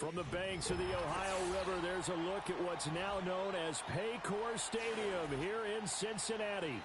From the banks of the Ohio River, there's a look at what's now known as Paycor Stadium here in Cincinnati.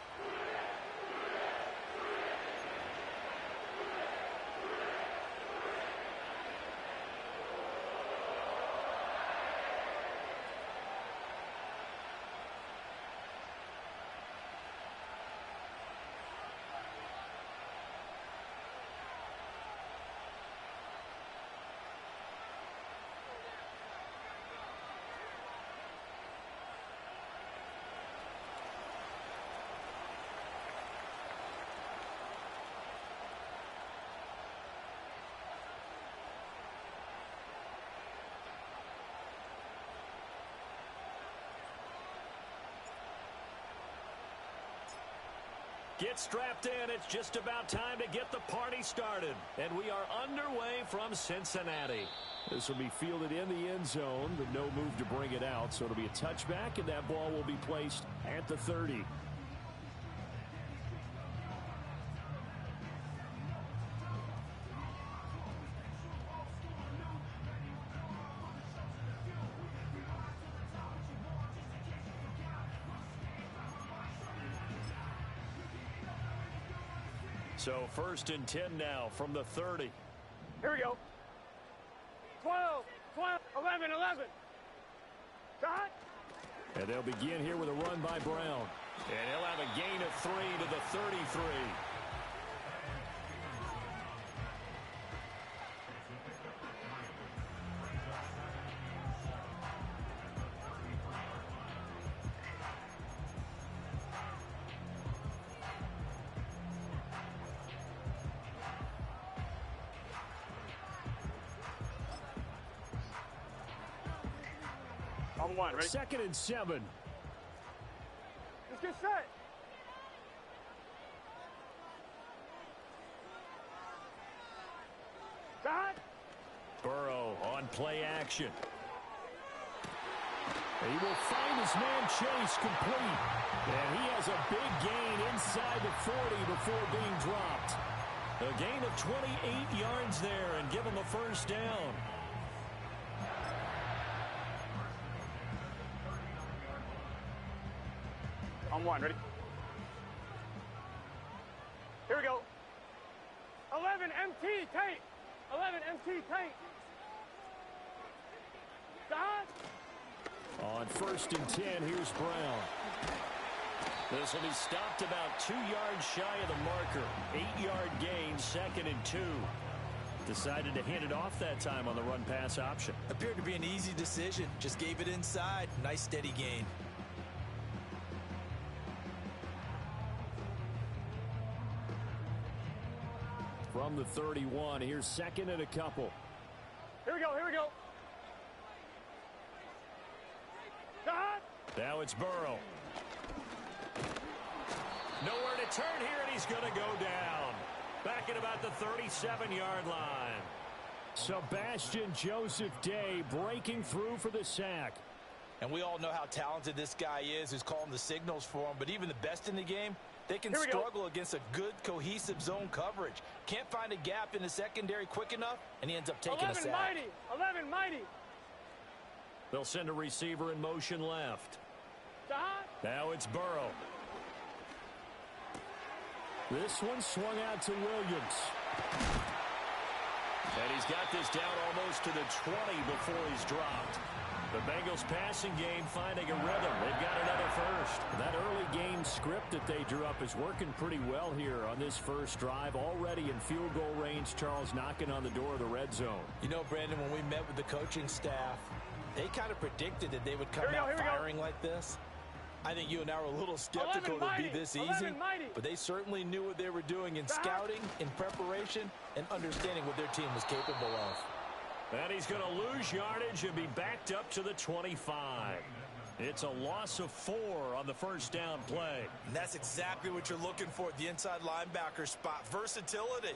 Get strapped in. It's just about time to get the party started. And we are underway from Cincinnati. This will be fielded in the end zone, but no move to bring it out. So it'll be a touchback, and that ball will be placed at the 30. So 1st and 10 now from the 30. Here we go. 12, 11, 11. Shot. And they'll begin here with a run by Brown. And he'll have a gain of 3 to the 33. On one, ready? 2nd and 7. Let's get set. Shot. Burrow on play action. He will find his man Chase complete. And he has a big gain inside the 40 before being dropped. A gain of 28 yards there and give him a first down. On one, ready? Here we go. 11 MT tank. 11 MT tank. Shot. On 1st and 10, here's Brown. This will be stopped about 2 yards shy of the marker. 8-yard gain, 2nd and 2. Decided to hand it off that time on the run-pass option. Appeared to be an easy decision. Just gave it inside. Nice steady gain. From the 31, here's 2nd and a couple. Here we go, here we go. Shot. Now it's Burrow. Nowhere to turn here, and he's going to go down. Back at about the 37-yard line. Sebastian Joseph Day breaking through for the sack. And we all know how talented this guy is who's calling the signals for him. But even the best in the game, they can struggle against a good, cohesive zone coverage. Can't find a gap in the secondary quick enough, and he ends up taking a sack. 11 mighty. 11 mighty. They'll send a receiver in motion left. Shot. Now it's Burrow. This one swung out to Williams. And he's got this down almost to the 20 before he's dropped. The Bengals passing game finding a rhythm. They've got another first. That early game script that they drew up is working pretty well here on this first drive. Already in field goal range, Charles knocking on the door of the red zone. You know, Brandon, when we met with the coaching staff, they kind of predicted that they would come out firing like this. I think you and I were a little skeptical it would be this easy, but they certainly knew what they were doing in scouting, in preparation, and understanding what their team was capable of. And he's going to lose yardage and be backed up to the 25. It's a loss of 4 on the first down play. And that's exactly what you're looking for at the inside linebacker spot. Versatility.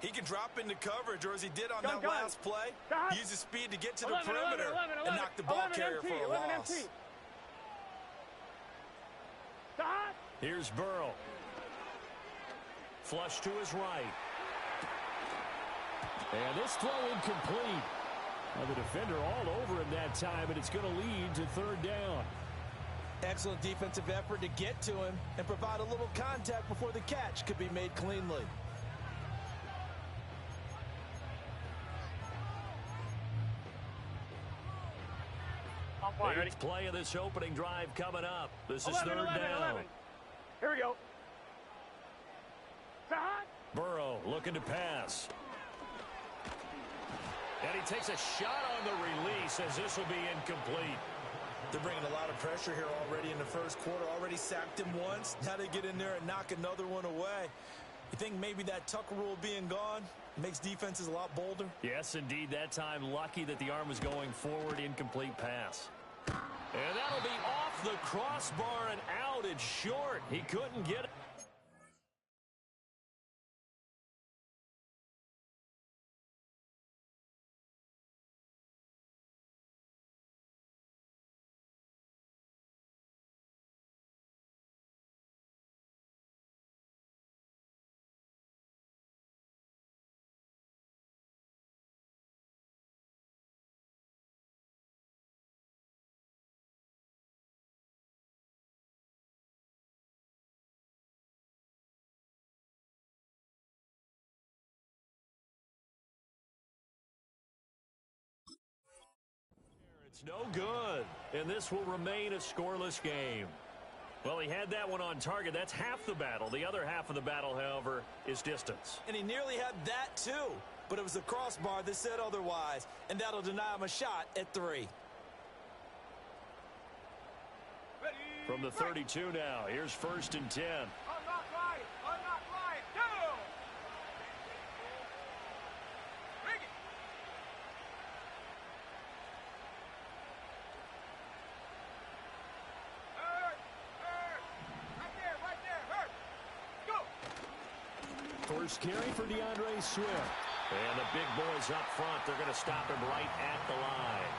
He can drop into coverage, or as he did on that last play, use his speed to get to the perimeter and knock the ball carrier for a loss. Here's Burrow. Flush to his right. And this throw incomplete. Well, the defender all over him that time, and it's going to lead to third down. Excellent defensive effort to get to him and provide a little contact before the catch could be made cleanly. Eighth play of this opening drive coming up. This is 11, third 11, down. 11. Here we go. Burrow looking to pass. And he takes a shot on the release as this will be incomplete. They're bringing a lot of pressure here already in the first quarter. Already sacked him once. Now they get in there and knock another one away. You think maybe that Tucker rule being gone makes defenses a lot bolder? Yes, indeed. That time lucky that the arm was going forward. Incomplete pass. And that'll be off the crossbar and out. It's short. He couldn't get it. It's no good, and this will remain a scoreless game. Well, he had that one on target. That's half the battle. The other half of the battle, however, is distance. And he nearly had that too, but it was the crossbar that said otherwise, and that'll deny him a shot at 3. From the 32 now, here's 1st and 10. Unlock right. Unlock right. Go. Bring it. Right there. Hurt. Go. First carry for DeAndre Swift. And the big boys up front, they're going to stop him right at the line.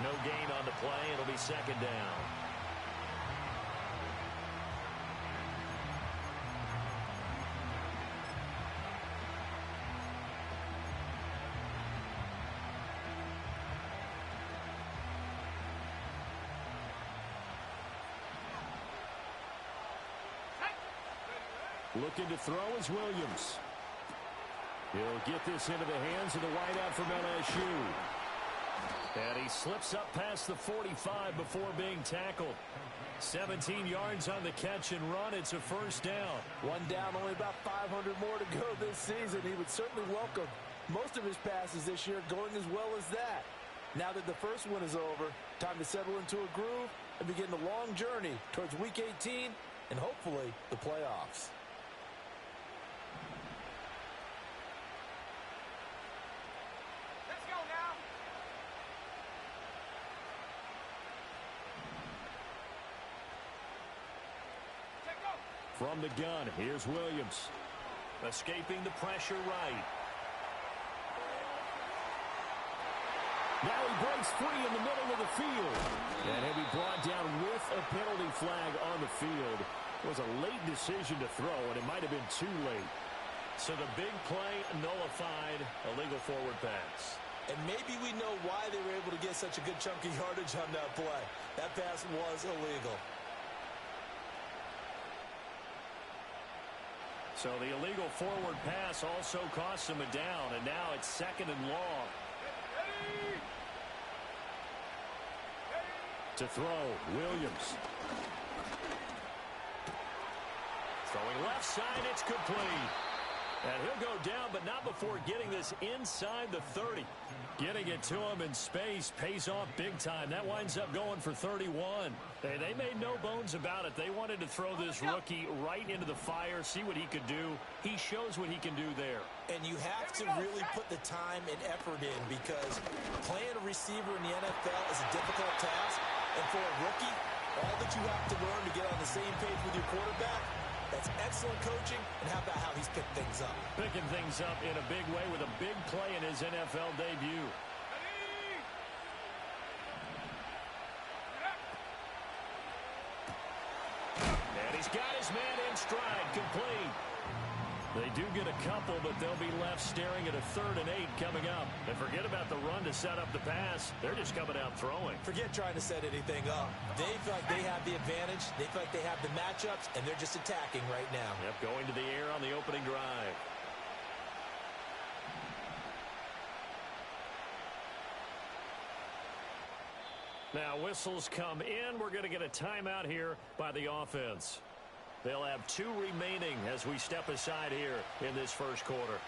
No gain on the play. It'll be 2nd down. Looking to throw is Williams. He'll get this into the hands of the wideout from LSU. And he slips up past the 45 before being tackled. 17 yards on the catch and run. It's a 1st down. 1 down, only about 500 more to go this season. He would certainly welcome most of his passes this year going as well as that. Now that the first one is over, time to settle into a groove and begin the long journey towards Week 18 and hopefully the playoffs. From the gun, here's Williams. Escaping the pressure right. Now he breaks free in the middle of the field. And he'll be brought down with a penalty flag on the field. It was a late decision to throw, and it might have been too late. So the big play nullified, a legal forward pass. And maybe we know why they were able to get such a good chunk of yardage on that play. That pass was illegal. So the illegal forward pass also cost him a down, and now it's 2nd and long. To throw, Williams. Throwing left side, it's complete. And he'll go down, but not before getting this inside the 30. Getting it to him in space pays off big time. That winds up going for 31. Hey, they made no bones about it. They wanted to throw this rookie right into the fire, see what he could do. He shows what he can do there. And you have to really put the time and effort in because playing a receiver in the NFL is a difficult task. And for a rookie, all that you have to learn to get on the same page with your quarterback, that's excellent coaching, and how about how he's picked things up? Picking things up in a big way with a big play in his NFL debut. And he's got his man in stride, complete. They do get a couple, but they'll be left staring at a 3rd and 8 coming up. And forget about the run to set up the pass. They're just coming out throwing. Forget trying to set anything up. They feel like they have the advantage. They feel like they have the matchups, and they're just attacking right now. Yep, going to the air on the opening drive. Now whistles come in. We're going to get a timeout here by the offense. They'll have 2 remaining as we step aside here in this first quarter.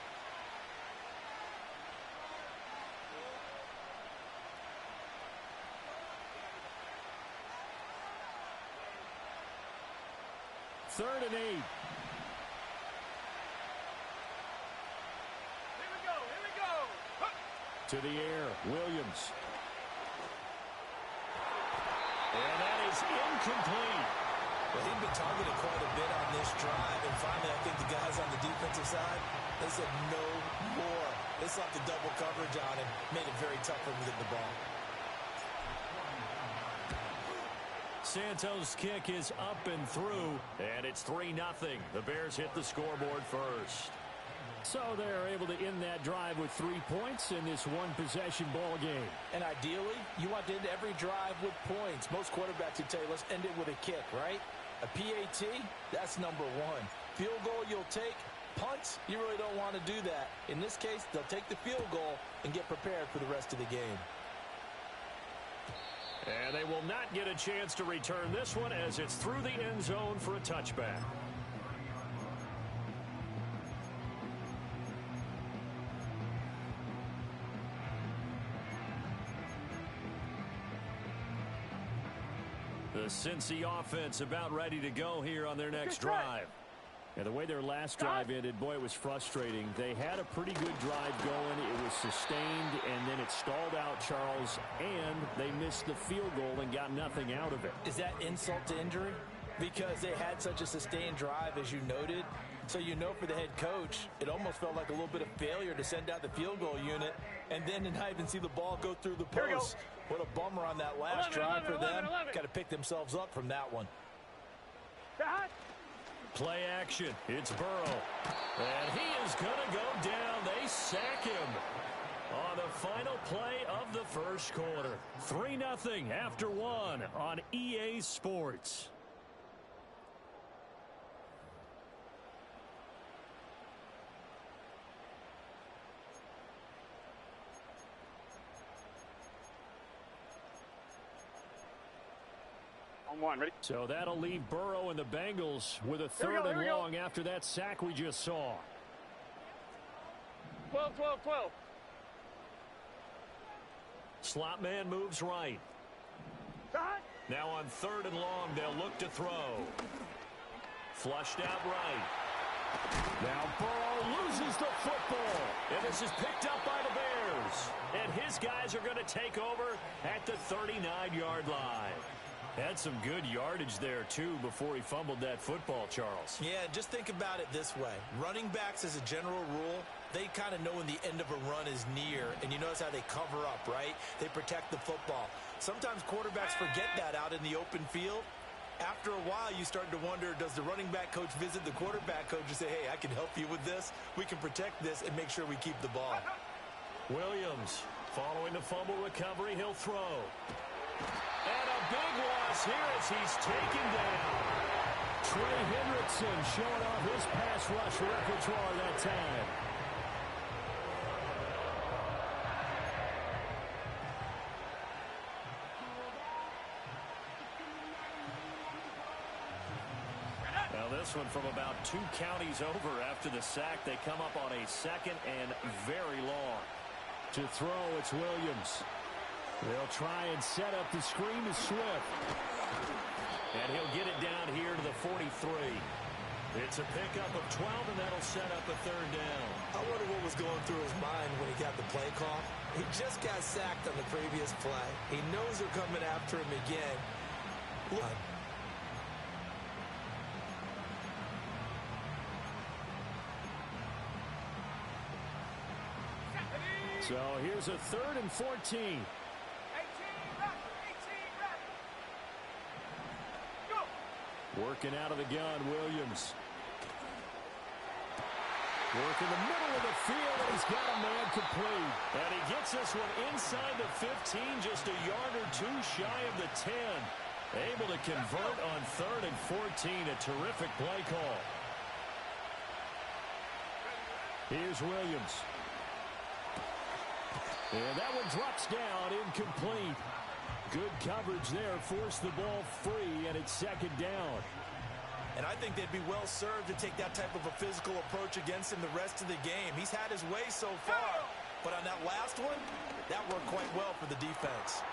Third and 8. Here we go. To the air, Williams. And that is incomplete. Well, he'd been targeted quite a bit on this drive, and finally I think the guys on the defensive side, they said no more. They slapped the double coverage on him, made it very tough for him to get the ball. Santos' kick is up and through, and it's 3-0. The Bears hit the scoreboard first. So they're able to end that drive with 3 points in this one-possession ball game. And ideally, you want to end every drive with points. Most quarterbacks would tell you, let's end it with a kick, right? A PAT, that's number 1. Field goal you'll take. Punts, you really don't want to do that. In this case, they'll take the field goal and get prepared for the rest of the game. And they will not get a chance to return this one as it's through the end zone for a touchback. The Cincy offense about ready to go here on their next drive. And the way their last drive ended, boy, it was frustrating. They had a pretty good drive going. It was sustained, and then it stalled out, Charles, and they missed the field goal and got nothing out of it. Is that insult to injury? Because they had such a sustained drive, as you noted. So you know for the head coach, it almost felt like a little bit of failure to send out the field goal unit and then to not even see the ball go through the post. What a bummer on that last drive for them. Got to pick themselves up from that one. Play action. It's Burrow. And he is going to go down. They sack him on the final play of the first quarter. 3-0 after 1 on EA Sports. Ready? So that'll leave Burrow and the Bengals with a 3rd and long after that sack we just saw. 12. Slot man moves right. Now on 3rd and long, they'll look to throw. Flushed out right. Now Burrow loses the football. And this is picked up by the Bears. And his guys are going to take over at the 39-yard line. Had some good yardage there, too, before he fumbled that football, Charles. Yeah, just think about it this way. Running backs, as a general rule, they kind of know when the end of a run is near, and you notice how they cover up, right? They protect the football. Sometimes quarterbacks forget that out in the open field. After a while, you start to wonder, does the running back coach visit the quarterback coach and say, hey, I can help you with this. We can protect this and make sure we keep the ball. Williams, following the fumble recovery, he'll throw. And a big loss here as he's taken down. Trey Hendrickson showing off his pass rush repertoire that time. Now this one from about 2 counties over after the sack. They come up on a 2nd and very long. To throw, it's Williams. They'll try and set up the screen to Swift. And he'll get it down here to the 43. It's a pickup of 12, and that'll set up a 3rd down. I wonder what was going through his mind when he got the play call. He just got sacked on the previous play. He knows they're coming after him again. Look. So here's a 3rd and 14. Working out of the gun, Williams. Work in the middle of the field, and he's got a man complete. And he gets this one inside the 15, just a yard or two shy of the 10. Able to convert on 3rd and 14. A terrific play call. Here's Williams. And that one drops down, incomplete. Good coverage there, forced the ball free, and it's 2nd down. And I think they'd be well served to take that type of a physical approach against him the rest of the game. He's had his way so far, but on that last one, that worked quite well for the defense.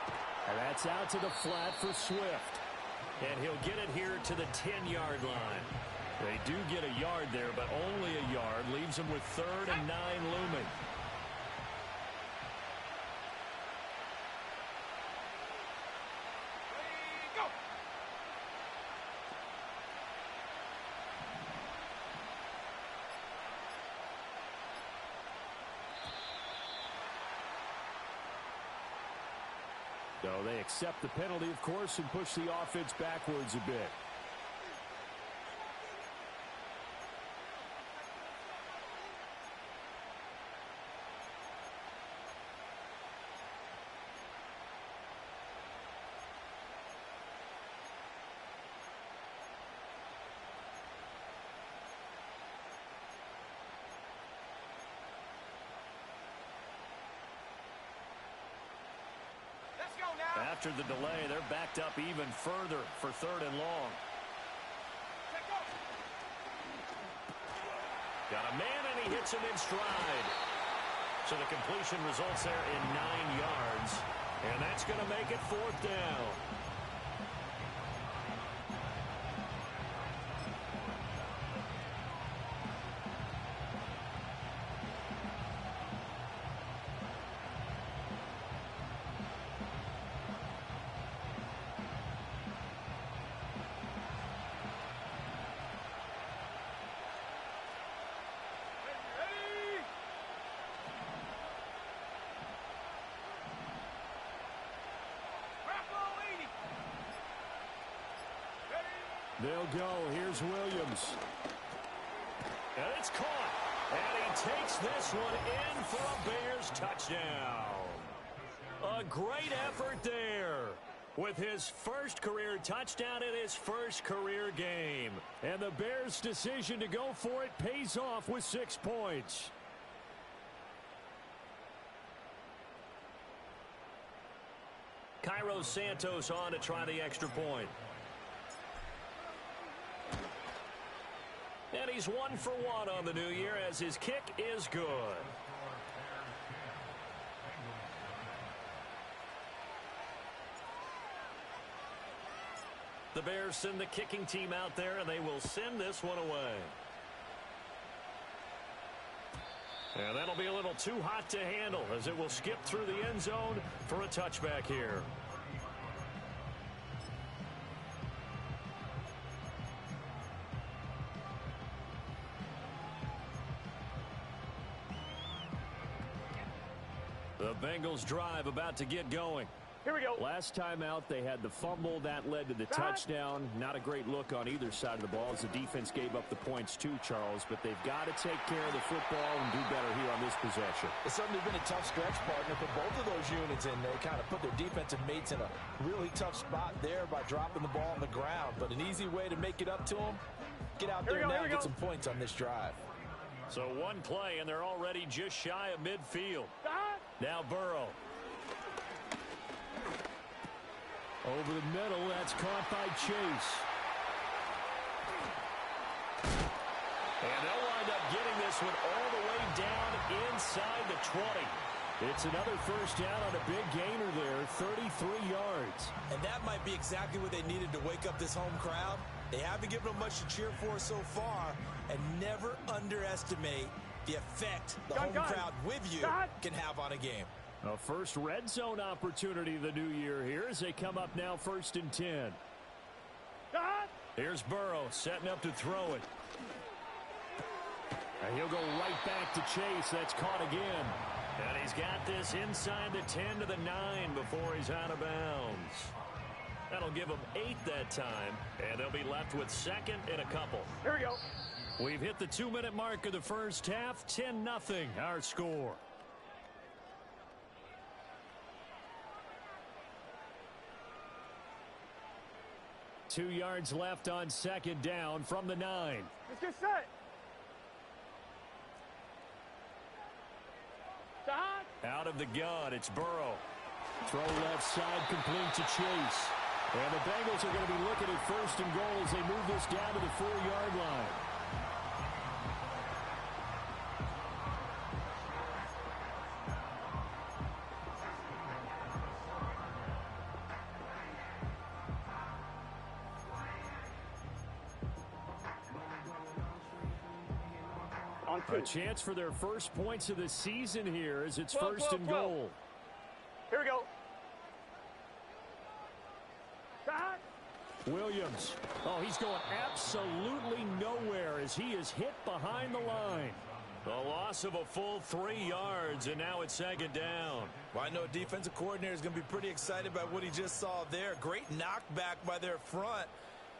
And that's out to the flat for Swift. And he'll get it here to the 10-yard line. They do get a yard there, but only a yard. Leaves them with 3rd and 9 looming. So they accept the penalty, of course, and push the offense backwards a bit. After the delay, they're backed up even further for 3rd and long. Got a man, and he hits him in stride. So the completion results there in 9 yards. And that's going to make it 4th down. They'll go. Here's Williams. And it's caught. And he takes this one in for a Bears touchdown. A great effort there with his first career touchdown in his first career game. And the Bears' decision to go for it pays off with 6 points. Cairo Santos on to try the extra point. And he's 1 for 1 on the new year as his kick is good. The Bears send the kicking team out there, and they will send this one away. And that'll be a little too hot to handle as it will skip through the end zone for a touchback here. The Bengals drive about to get going. Here we go. Last time out, they had the fumble. That led to the touchdown. Not a great look on either side of the ball as the defense gave up the points too, Charles. But they've got to take care of the football and do better here on this possession. It's certainly been a tough stretch, partner, for both of those units in there. Kind of put their defensive mates in a really tough spot there by dropping the ball on the ground. But an easy way to make it up to them, get out there now and get some points on this drive. So one play, and they're already just shy of midfield. Now Burrow. Over the middle, that's caught by Chase. And they'll wind up getting this one all the way down inside the 20. It's another first down on a big gainer there, 33 yards. And that might be exactly what they needed to wake up this home crowd. They haven't given them much to cheer for so far, and never underestimate the effect the home crowd with you can have on a game. A first red zone opportunity of the new year here as they come up now 1st and 10. Here's Burrow setting up to throw it. And he'll go right back to Chase. That's caught again. And he's got this inside the 10 to the 9 before he's out of bounds. That'll give them 8 that time. And they'll be left with 2nd and a couple. Here we go. We've hit the 2-minute mark of the first half. 10-0 our score. Two yards left on second down from the 9. Let's get set. Out of the gun, it's Burrow. Throw left side, complete to Chase. And the Bengals are going to be looking at first and goal as they move this down to the 4-yard line. A chance for their first points of the season here as it's first and goal. Here we go. Williams. Oh, he's going absolutely nowhere as he is hit behind the line. A loss of a full 3 yards, and now it's second down. Well, I know a defensive coordinator is going to be pretty excited by what he just saw there. Great knockback by their front.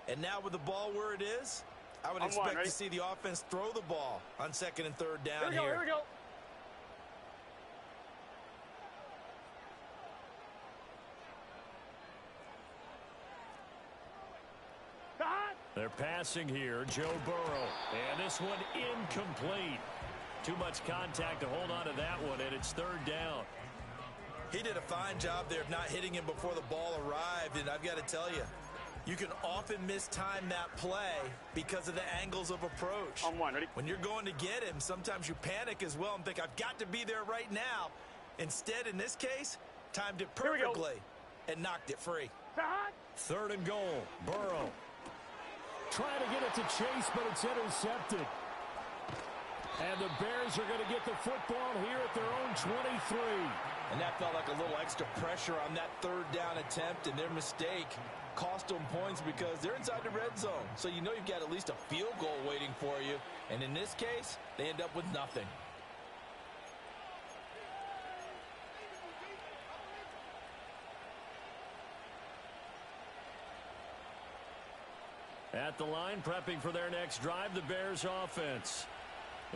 And now with the ball where it is, I would expect to see the offense throw the ball on second and third down here. Here we go. They're passing here, Joe Burrow. And this one incomplete. Too much contact to hold on to that one, and it's third down. He did a fine job there of not hitting him before the ball arrived, and I've got to tell you, you can often mistime that play because of the angles of approach. On one, ready? When you're going to get him, sometimes you panic as well and think, I've got to be there right now. Instead, in this case, timed it perfectly and knocked it free. Third and goal, Burrow. Trying to get it to Chase, but it's intercepted. And the Bears are going to get the football here at their own 23. And that felt like a little extra pressure on that third down attempt, and their mistake cost them points because they're inside the red zone. So you know you've got at least a field goal waiting for you. And in this case, they end up with nothing. At the line, prepping for their next drive, the Bears offense.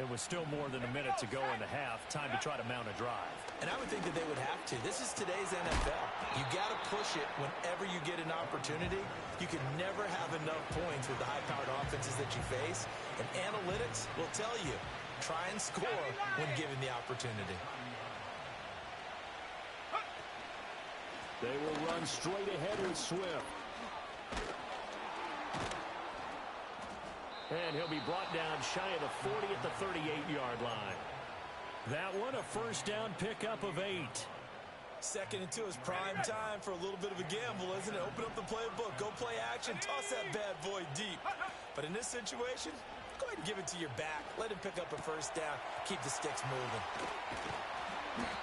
It was still more than a minute to go in the half. Time to try to mount a drive. And I would think that they would have to. This is today's NFL. You got to push it whenever you get an opportunity. You can never have enough points with the high-powered offenses that you face. And analytics will tell you, try and score when given the opportunity. They will run straight ahead with Swift. And he'll be brought down shy of the 40 at the 38-yard line. That one, a first down pickup of 8. Second and 2 is prime time for a little bit of a gamble, isn't it? Open up the playbook, go play action, toss that bad boy deep. But in this situation, go ahead and give it to your back. Let him pick up a first down. Keep the sticks moving.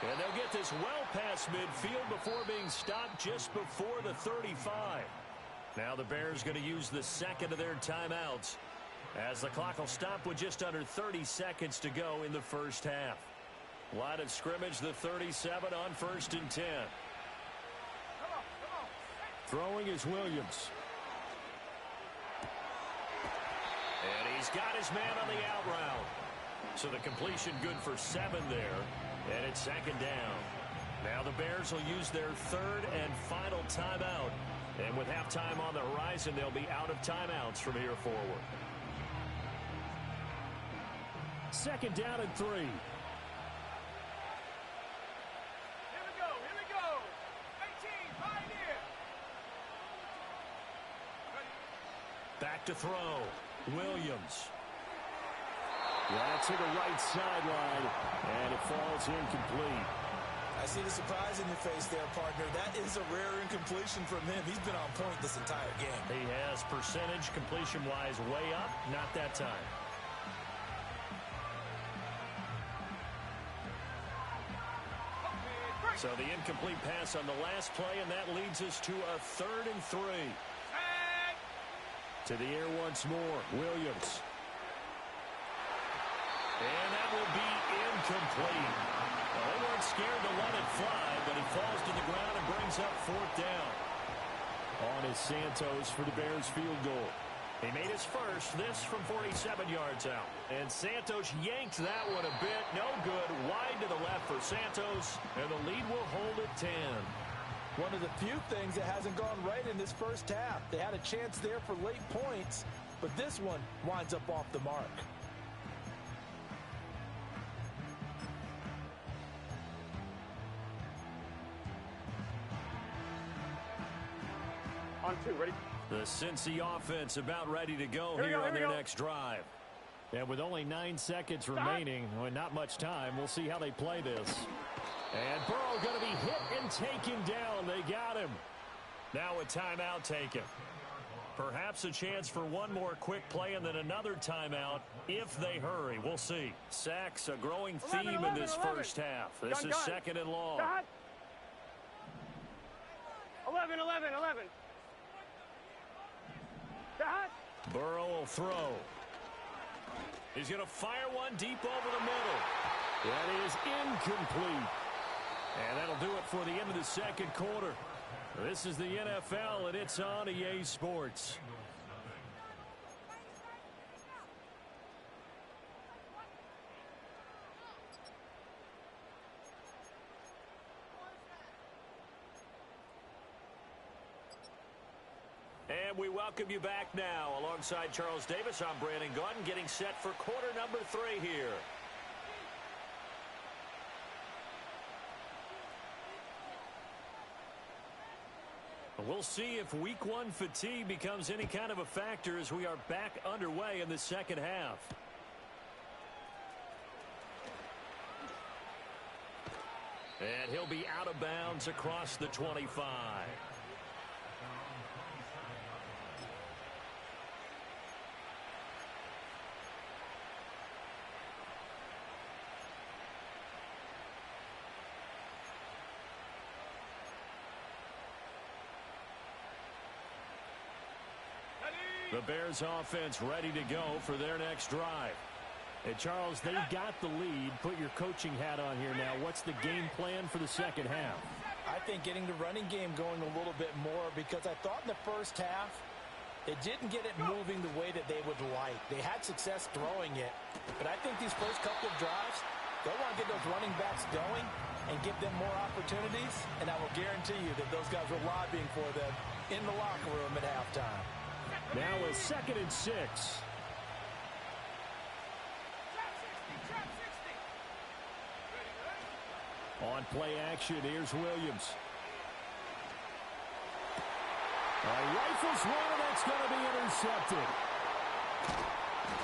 And they'll get this well past midfield before being stopped just before the 35. Now the Bears going to use the second of their timeouts, as the clock will stop with just under 30 seconds to go in the first half. Line of scrimmage, the 37 on first and 10. Throwing is Williams. And he's got his man on the out route. So the completion good for 7 there. And it's second down. Now the Bears will use their third and final timeout. And with halftime on the horizon, they'll be out of timeouts from here forward. Second down and 3. Here we go. 18, pioneer. Back to throw. Williams. That's to the right sideline, and it falls incomplete. I see the surprise in your face there, partner. That is a rare incompletion from him. He's been on point this entire game. He has percentage completion-wise way up, not that time. So the incomplete pass on the last play, and that leads us to a 3rd and 3. To the air once more, Williams. And that will be incomplete. Well, they weren't scared to let it fly, but it falls to the ground and brings up 4th down. On is Santos for the Bears field goal. He made his first, this from 47 yards out. And Santos yanked that one a bit. No good. Wide to the left for Santos. And the lead will hold at 10. One of the few things that hasn't gone right in this first half. They had a chance there for late points, but this one winds up off the mark. On 2, ready? The Cincy offense about ready to go here on their next drive. And with only 9 seconds remaining, well, not much time, we'll see how they play this. And Burrow going to be hit and taken down. They got him. Now a timeout taken. Perhaps a chance for one more quick play and then another timeout if they hurry. We'll see. Sacks, a growing theme in this first half. This is second and long. 11. Burrow will throw. He's going to fire one deep over the middle. That is incomplete. And that'll do it for the end of the second quarter. This is the NFL, and it's on EA Sports. And we welcome you back now. Alongside Charles Davis, I'm Brandon Gaudin, getting set for quarter number 3 here. We'll see if week 1 fatigue becomes any kind of a factor as we are back underway in the second half. And he'll be out of bounds across the 25. The Bears offense ready to go for their next drive. And Charles, they've got the lead. Put your coaching hat on here now. What's the game plan for the second half? I think getting the running game going a little bit more, because I thought in the first half they didn't get it moving the way that they would like. They had success throwing it, but I think these first couple of drives, they'll want to get those running backs going and give them more opportunities, and I will guarantee you that those guys were lobbying for them in the locker room at halftime. Now a 2nd and 6. On play action, here's Williams. Rifles one, and that's going to be intercepted.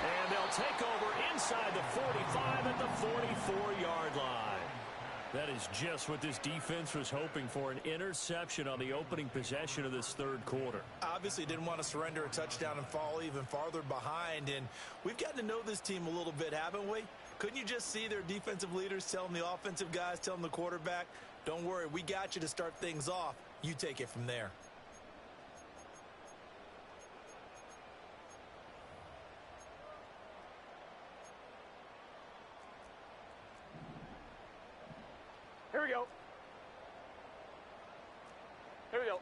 And they'll take over inside the 45 at the 44-yard line. That is just what this defense was hoping for, an interception on the opening possession of this third quarter. Obviously didn't want to surrender a touchdown and fall even farther behind, and we've gotten to know this team a little bit, haven't we? Couldn't you just see their defensive leaders telling the offensive guys, telling the quarterback, don't worry, we got you to start things off. You take it from there. Here we go.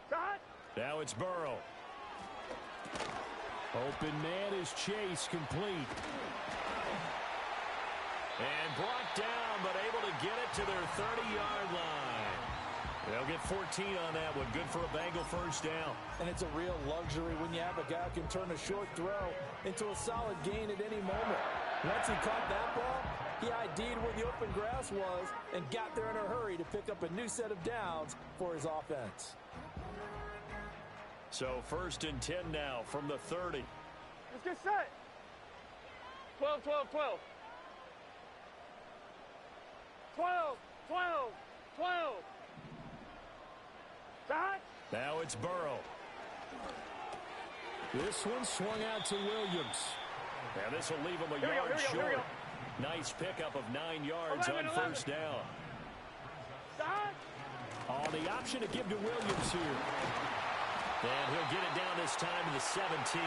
Shot. Now it's Burrow. Open man is Chase, complete. And brought down, but able to get it to their 30-yard line. They'll get 14 on that one. Good for a Bengal first down. And it's a real luxury when you have a guy who can turn a short throw into a solid gain at any moment. Once he caught that ball, he ID'd where the open grass was and got there in a hurry to pick up a new set of downs for his offense. So 1st and 10 now from the 30. Let's get set. 12. 12. Shot. Now it's Burrow. This one swung out to Williams. And this will leave him a yard short. Nice pickup of 9 yards 11. First down. Shot. On the option to give to Williams here. And he'll get it down this time to the 17.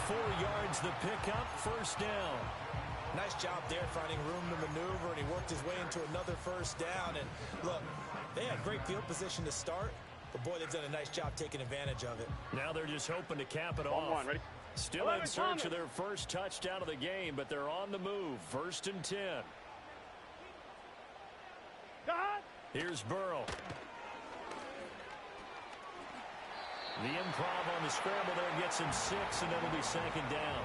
4 yards the pickup, first down. Nice job there finding room to maneuver, and he worked his way into another first down. And look, they had great field position to start, But, boy, they've done a nice job taking advantage of it. Now they're just hoping to cap it off. One, ready? Still in search of their first touchdown of the game, but they're on the move. 1st and 10. Here's Burrow. The improv on the scramble there gets him 6, and it'll be 2nd down.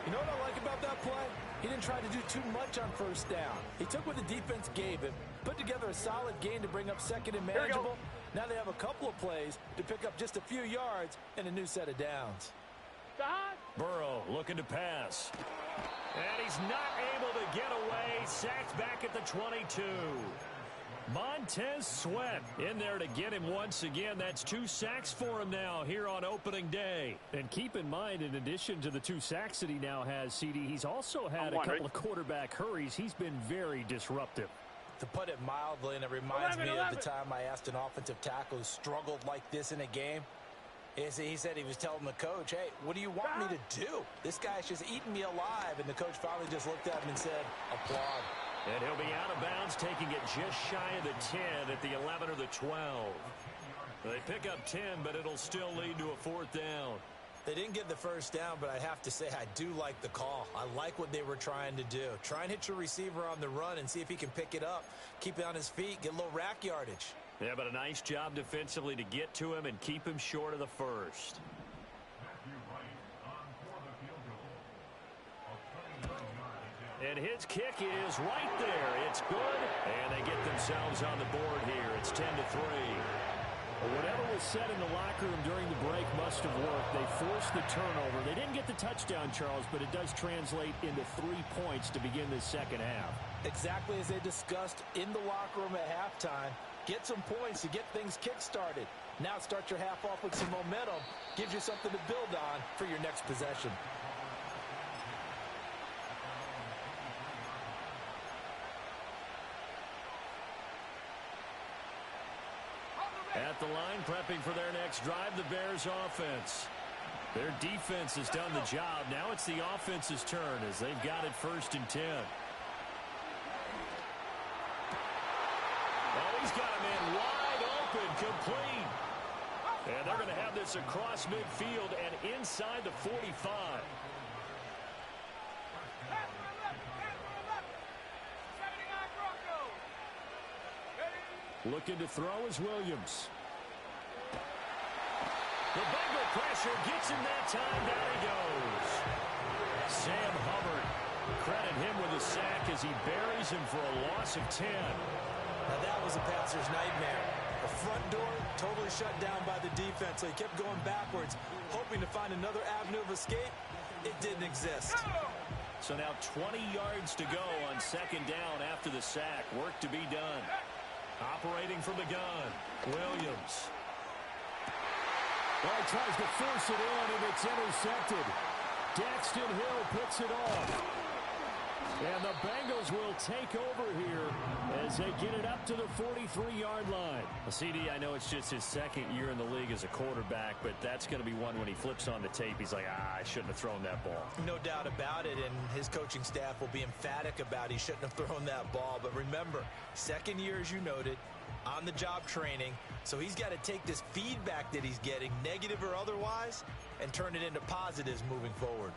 You know what I like about that play? He didn't try to do too much on 1st down. He took what the defense gave him, put together a solid gain to bring up 2nd and manageable. Now they have a couple of plays to pick up just a few yards and a new set of downs. Burrow looking to pass. And he's not able to get away. Sacked back at the 22. Montez Sweat in there to get him once again. That's 2 sacks for him now here on opening day. And keep in mind, in addition to the 2 sacks that he now has, CD, he's also had a couple of quarterback hurries. He's been very disruptive. To put it mildly, and it reminds me of the time I asked an offensive tackle who struggled like this in a game. He said he was telling the coach, hey, what do you want me to do? This guy's just eating me alive. And the coach finally just looked at him and said, applaud. And he'll be out of bounds, taking it just shy of the 10 at the 11 or the 12. They pick up 10, but it'll still lead to a 4th down. They didn't get the 1st down, but I have to say I do like the call. I like what they were trying to do. Try and hit your receiver on the run and see if he can pick it up. Keep it on his feet, get a little rack yardage. Yeah, but a nice job defensively to get to him and keep him short of the 1st. And his kick is right there. It's good, and they get themselves on the board here. It's 10-3. Whatever was said in the locker room during the break must have worked. They forced the turnover. They didn't get the touchdown, Charles, but it does translate into 3 points to begin the 2nd half. Exactly as they discussed in the locker room at halftime. Get some points to get things kick-started. Now start your half off with some momentum. Gives you something to build on for your next possession. At the line, prepping for their next drive, the Bears offense. Their defense has done the job. Now it's the offense's turn as they've got it 1st and 10. Oh, he's got a man wide open, complete. And they're going to have this across midfield and inside the 45. Looking to throw is Williams. The Bengal pressure gets him that time. Down he goes. Sam Hubbard. Credit him with a sack as he buries him for a loss of 10. Now that was a passer's nightmare. The front door totally shut down by the defense, so he kept going backwards, hoping to find another avenue of escape. It didn't exist. So now 20 yards to go on 2nd down after the sack. Work to be done. Operating from the gun, Williams. Well, he tries to force it in, and it's intercepted. Daxton Hill picks it off. And the Bengals will take over here as they get it up to the 43-yard line. Well, CD, I know it's just his 2nd year in the league as a quarterback, but that's going to be one when he flips on the tape. He's like, I shouldn't have thrown that ball. No doubt about it, and his coaching staff will be emphatic about he shouldn't have thrown that ball. But remember, 2nd year, as you noted, on-the-job training. So he's got to take this feedback that he's getting, negative or otherwise, and turn it into positives moving forward.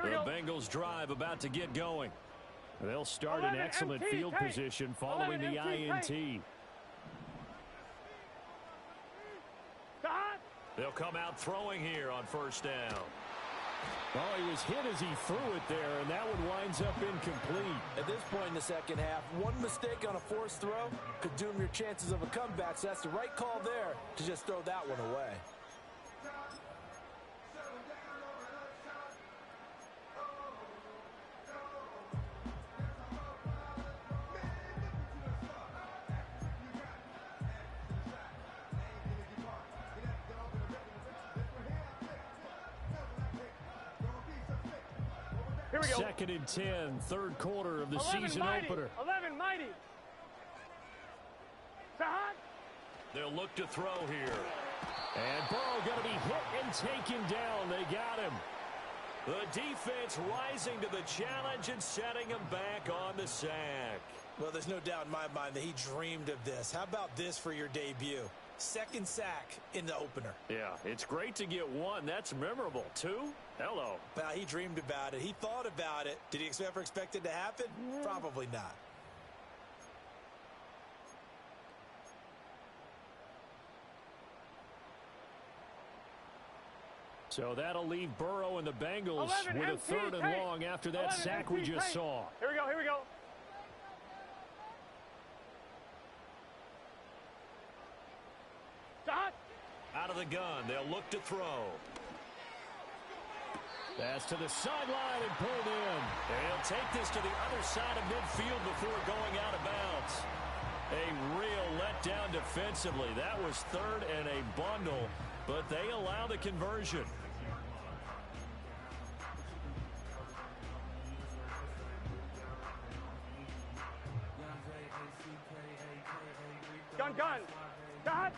The Bengals drive about to get going. They'll start in excellent field position following the INT. They'll come out throwing here on 1st down. Well, he was hit as he threw it there, and that one winds up incomplete. At this point in the 2nd half, one mistake on a forced throw could doom your chances of a comeback, so that's the right call there to just throw that one away. Here we go. 2nd and 10, 3rd quarter of the season mighty. opener. 11 mighty. They'll look to throw here. And Burrow going to be hit and taken down. They got him. The defense rising to the challenge and setting him back on the sack. Well, there's no doubt in my mind that he dreamed of this. How about this for your debut? Second sack in the opener. Yeah, it's great to get one. That's memorable. Two? Hello. Well, he dreamed about it. He thought about it. Did he ever expect it to happen? Probably not. So that'll leave Burrow and the Bengals with a third and long after that sack we just saw. Here we go, here we go. Stop. Out of the gun, they'll look to throw. Pass to the sideline and pulled in. They'll take this to the other side of midfield before going out of bounds. A real letdown defensively. That was third and a bundle, but they allow the conversion. Gun. Stop.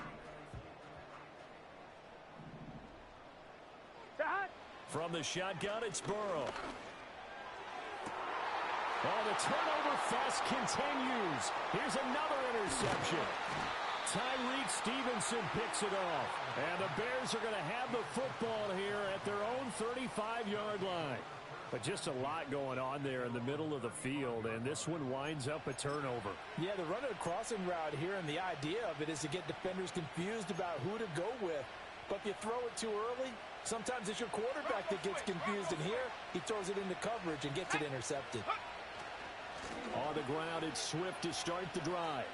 Stop. From the shotgun, it's Burrow. Oh, the turnover fest continues. Here's another interception. Tyreek Stevenson picks it off. And the Bears are going to have the football here at their own 35-yard line. But just a lot going on there in the middle of the field, and this one winds up a turnover. Yeah, the run of the crossing route here, and the idea of it is to get defenders confused about who to go with. But if you throw it too early, sometimes it's your quarterback that gets confused, and here he throws it into coverage and gets it intercepted. On the ground, it's Swift to start the drive.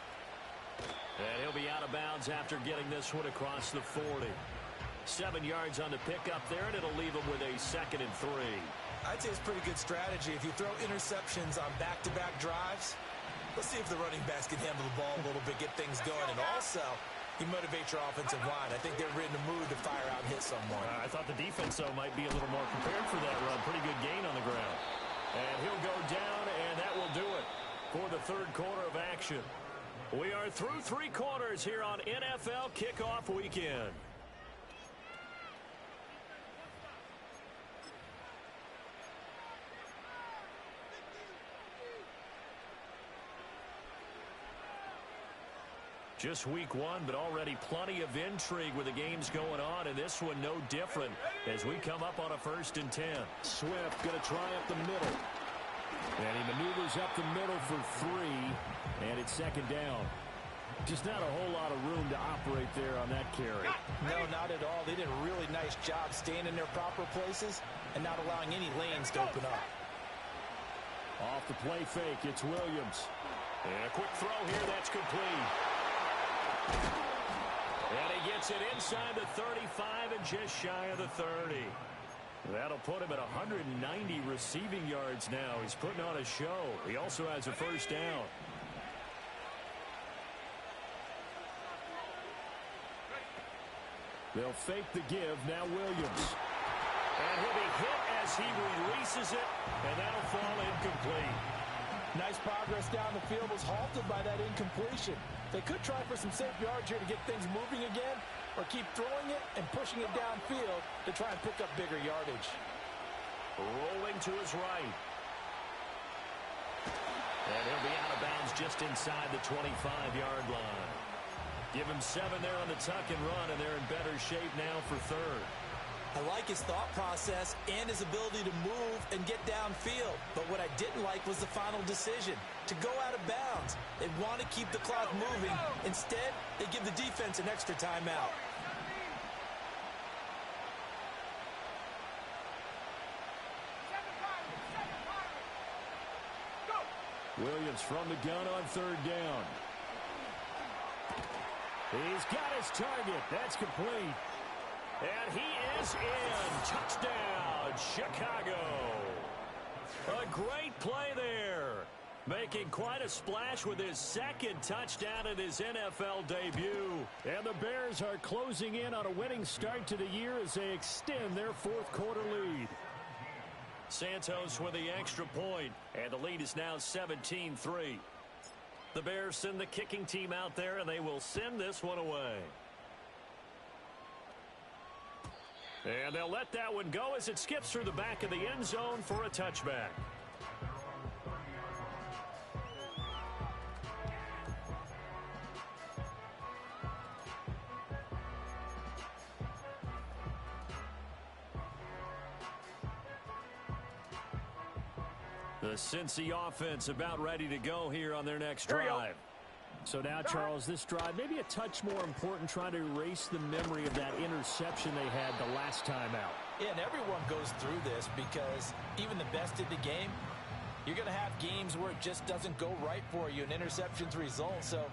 And he'll be out of bounds after getting this one across the 40. 7 yards on the pickup there, and it'll leave him with a 2nd and 3. I'd say it's pretty good strategy. If you throw interceptions on back-to-back drives, let's see if the running backs can handle the ball a little bit, get things going, and also you motivate your offensive line. I think they're in the mood to fire out and hit someone. I thought the defense, though, might be a little more prepared for that run. Pretty good gain on the ground. And he'll go down, and that will do it for the third quarter of action. We are through 3 quarters here on NFL Kickoff Weekend. Just week 1, but already plenty of intrigue with the games going on, and this one no different as we come up on a 1st and 10. Swift going to try up the middle. And he maneuvers up the middle for 3, and it's 2nd down. Just not a whole lot of room to operate there on that carry. No, not at all. They did a really nice job staying in their proper places and not allowing any lanes to open up. Off the play fake, it's Williams. And a quick throw here, that's complete. And he gets it inside the 35 and just shy of the 30. That'll put him at 190 receiving yards now. He's putting on a show. He also has a 1st down. They'll fake the give, now Williams. And he'll be hit as he releases it, and that'll fall incomplete. Nice progress down the field, was halted by that incompletion. They could try for some safe yards here to get things moving again, or keep throwing it and pushing it downfield to try and pick up bigger yardage. Rolling to his right. And he'll be out of bounds just inside the 25-yard line. Give him 7 there on the tuck and run, and they're in better shape now for 3rd. I like his thought process and his ability to move and get downfield. But what I didn't like was the final decision, to go out of bounds. They want to keep the clock moving. Instead, they give the defense an extra timeout. Williams from the gun on 3rd down. He's got his target. That's complete. And he is in. Touchdown, Chicago. A great play there. Making quite a splash with his 2nd touchdown in his NFL debut. And the Bears are closing in on a winning start to the year as they extend their 4th quarter lead. Santos with the extra point, and the lead is now 17-3. The Bears send the kicking team out there, and they will send this one away. And they'll let that one go as it skips through the back of the end zone for a touchback. The Cincy offense about ready to go here on their next drive. So now, Charles, this drive maybe a touch more important, trying to erase the memory of that interception they had the last time out. Yeah, and everyone goes through this because even the best in the game, you're going to have games where it just doesn't go right for you, and interceptions result. So,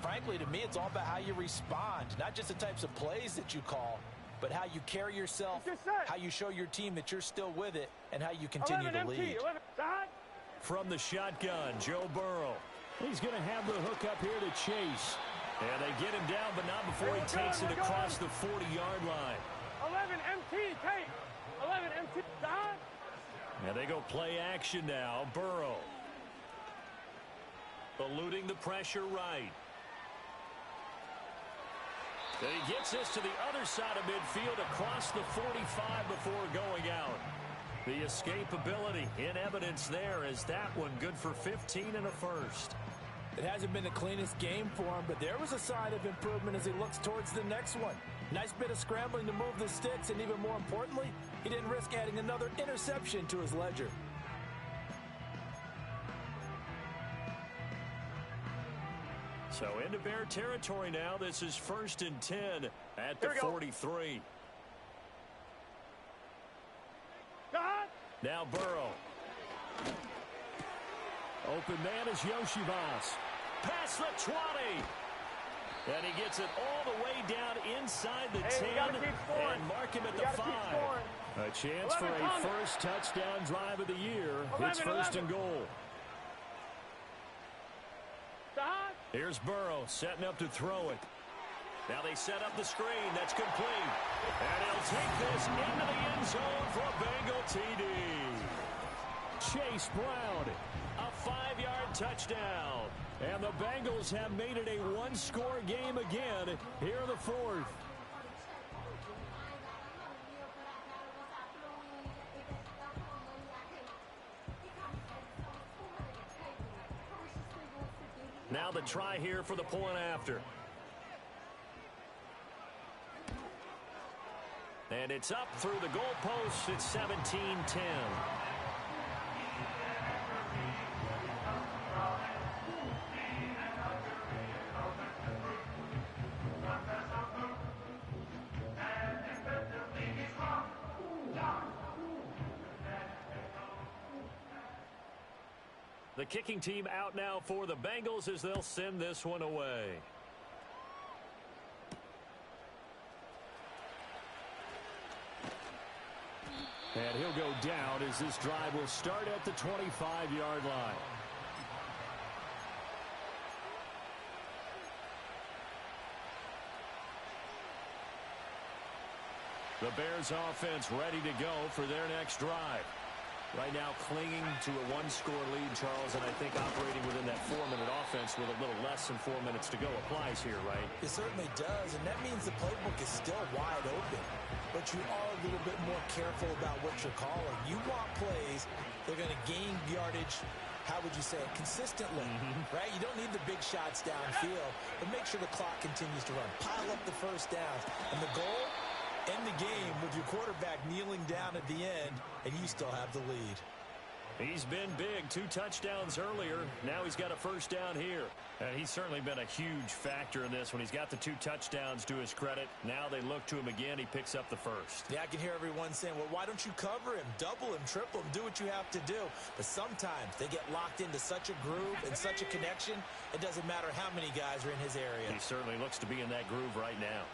frankly, to me, it's all about how you respond, not just the types of plays that you call, but how you carry yourself, how you show your team that you're still with it, and how you continue to lead. From the shotgun, Joe Burrow. He's going to have the hook up here to Chase. And they get him down, but not before he takes it across the 40-yard line. 11 MT, take. 11 MT, Don. And they go play action now. Burrow. Eluding the pressure right. And he gets this to the other side of midfield across the 45 before going out. The escapability in evidence there as that one good for 15 and a first. It hasn't been the cleanest game for him, but there was a sign of improvement as he looks towards the next one. Nice bit of scrambling to move the sticks, and even more importantly, he didn't risk adding another interception to his ledger. So into Bear territory now. This is 1st and 10 at the 43. Now Burrow. Open man is Yoshivas. Past the 20. And he gets it all the way down inside the 10 and mark him at the 5. A chance for a first touchdown drive of the year. It's 1st and goal. Here's Burrow setting up to throw it. Now they set up the screen. That's complete. And he'll take this into the end zone for a Bengal TD. Chase Brown, a 5-yard touchdown. And the Bengals have made it a one-score game again here in the 4th. Now the try here for the point after. And it's up through the goalposts. It's 17-10. The kicking team out now for the Bengals as they'll send this one away. And he'll go down as this drive will start at the 25-yard line. The Bears offense ready to go for their next drive. Right now clinging to a one-score lead, Charles, and I think operating within that 4-minute offense with a little less than 4 minutes to go applies here, right? It certainly does, and that means the playbook is still wide open. But you are a little bit more careful about what you're calling. You want plays that are going to gain yardage, how would you say it, consistently, right? You don't need the big shots downfield, but make sure the clock continues to run. Pile up the first downs. And the goal? End the game with your quarterback kneeling down at the end, and you still have the lead. He's been big. 2 touchdowns earlier. Now he's got a first down here. And he's certainly been a huge factor in this when he's got the 2 touchdowns to his credit. Now they look to him again. He picks up the first. Yeah, I can hear everyone saying, well, why don't you cover him? Double him, triple him, do what you have to do. But sometimes they get locked into such a groove and such a connection, it doesn't matter how many guys are in his area. He certainly looks to be in that groove right now.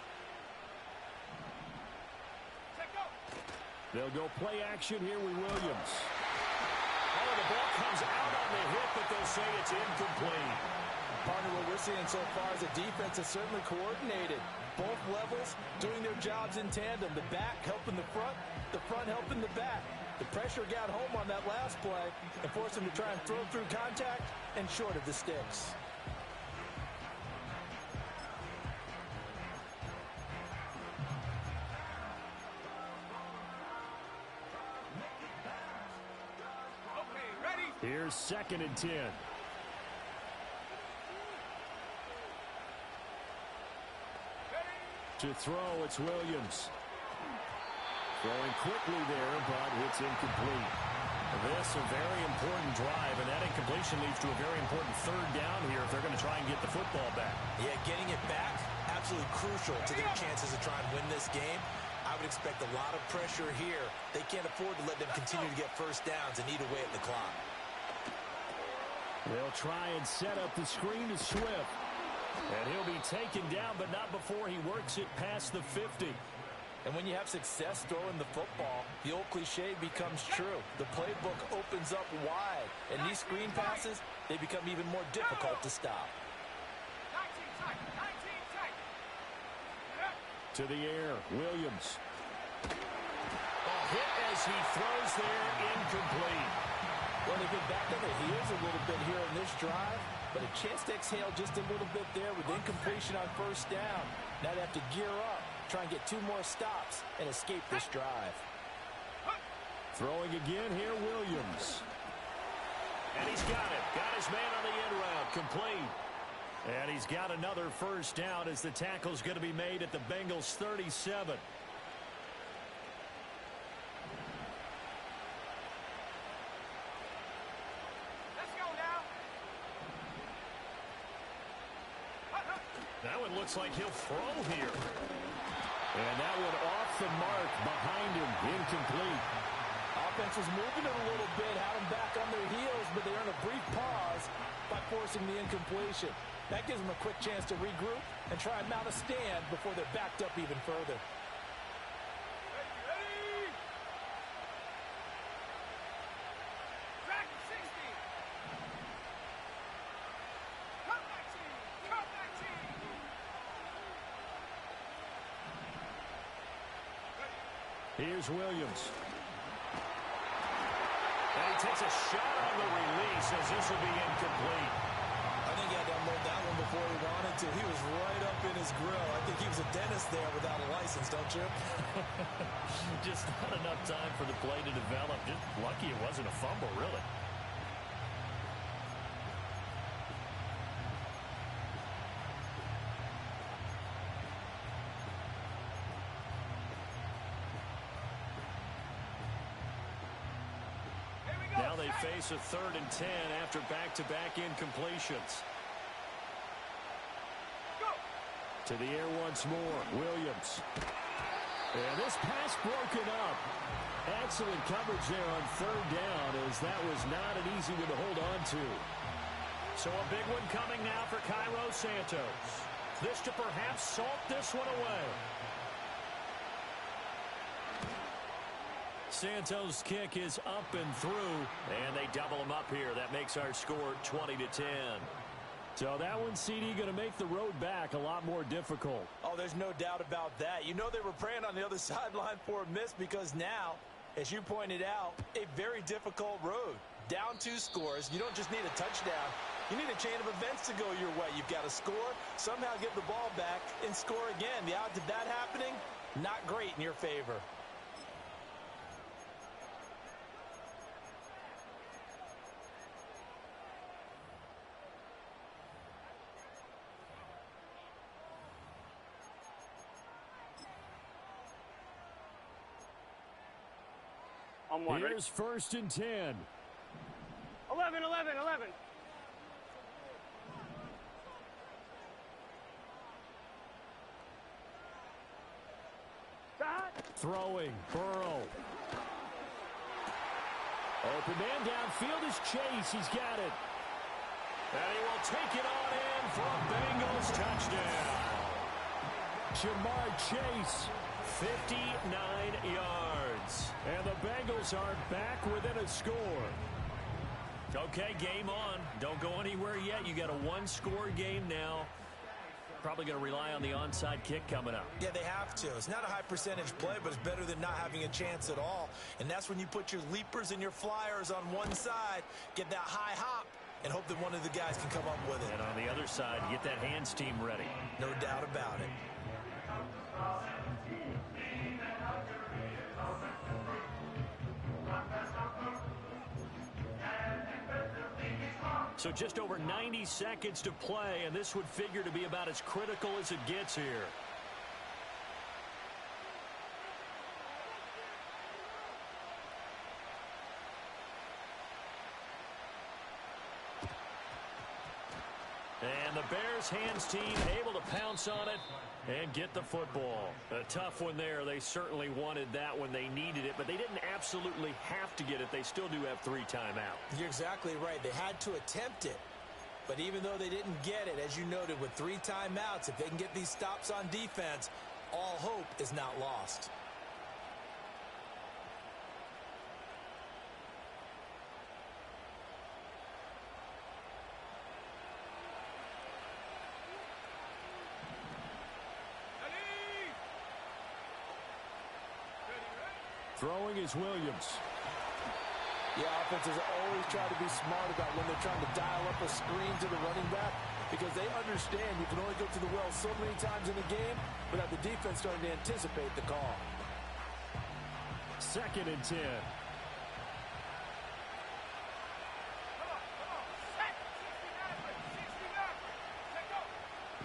They'll go play action here with Williams. Oh, the ball comes out on the hit, but they'll say it's incomplete. Partner, what we're seeing so far is a defense that's certainly coordinated. Both levels doing their jobs in tandem. The back helping the front helping the back. The pressure got home on that last play and forced him to try and throw through contact and short of the sticks. Here's 2nd and 10. To throw, it's Williams. Throwing quickly there, but it's incomplete. This a very important drive, and that incompletion leads to a very important 3rd down here if they're going to try and get the football back. Yeah, getting it back, absolutely crucial to their chances to try and win this game. I would expect a lot of pressure here. They can't afford to let them continue to get first downs and eat away at the clock. They'll try and set up the screen to Swift. And he'll be taken down, but not before he works it past the 50. And when you have success throwing the football, the old cliche becomes true. The playbook opens up wide, and these screen passes, they become even more difficult to stop. To the air, Williams. Hit as he throws there, incomplete. Well, they get back on their heels a little bit here in this drive, but a chance to exhale just a little bit there with incompletion on 1st down. Now they have to gear up, try and get 2 more stops, and escape this drive. Throwing again here, Williams. And he's got it. Got his man on the end route, complete. And he's got another 1st down as the tackle's going to be made at the Bengals' 37. That one looks like he'll throw here. And that one off the mark behind him, incomplete. Offense was moving it a little bit, had them back on their heels, but they earned a brief pause by forcing the incompletion. That gives them a quick chance to regroup and try and mount a stand before they're backed up even further. Here's Williams. And he takes a shot on the release as this will be incomplete. I think he had to unload that one before he wanted to. He was right up in his grill. I think he was a dentist there without a license, don't you? Just not enough time for the play to develop. Just lucky it wasn't a fumble, really. Now they face a 3rd and 10 after back-to-back incompletions. To the air once more, Williams. And this pass broken up. Excellent coverage there on 3rd down, as that was not an easy one to hold on to. So a big one coming now for Cairo Santos. This to perhaps salt this one away. Santos' kick is up and through, and they double him up here. That makes our score 20-10. So that one, CD, going to make the road back a lot more difficult. Oh, there's no doubt about that. You know they were praying on the other sideline for a miss because now, as you pointed out, a very difficult road. Down 2 scores. You don't just need a touchdown. You need a chain of events to go your way. You've got to score, somehow get the ball back, and score again. The odds of that happening, not great in your favor. Here's 1st and 10. 11, 11, 11. Throwing, Burrow. Open man downfield is Chase. He's got it. And he will take it on in for a Bengals touchdown. Jamar Chase, 59 yards. And the Bengals are back within a score. Okay, game on. Don't go anywhere yet. You got a 1-score game now. Probably going to rely on the onside kick coming up. Yeah, they have to. It's not a high percentage play, but it's better than not having a chance at all. And that's when you put your leapers and your flyers on one side, get that high hop, and hope that one of the guys can come up with it. And on the other side, get that hands team ready. No doubt about it. So just over 90 seconds to play, and this would figure to be about as critical as it gets here. And the Bears hands team able to pounce on it and get the football. A tough one there. They certainly wanted that when they needed it, but they didn't absolutely have to get it. They still do have 3 timeouts. You're exactly right. They had to attempt it. But even though they didn't get it, as you noted, with 3 timeouts, if they can get these stops on defense, all hope is not lost. Throwing is Williams. Yeah, offenses always try to be smart about when they're trying to dial up a screen to the running back because they understand you can only go to the well so many times in the game without the defense starting to anticipate the call. 2nd and 10.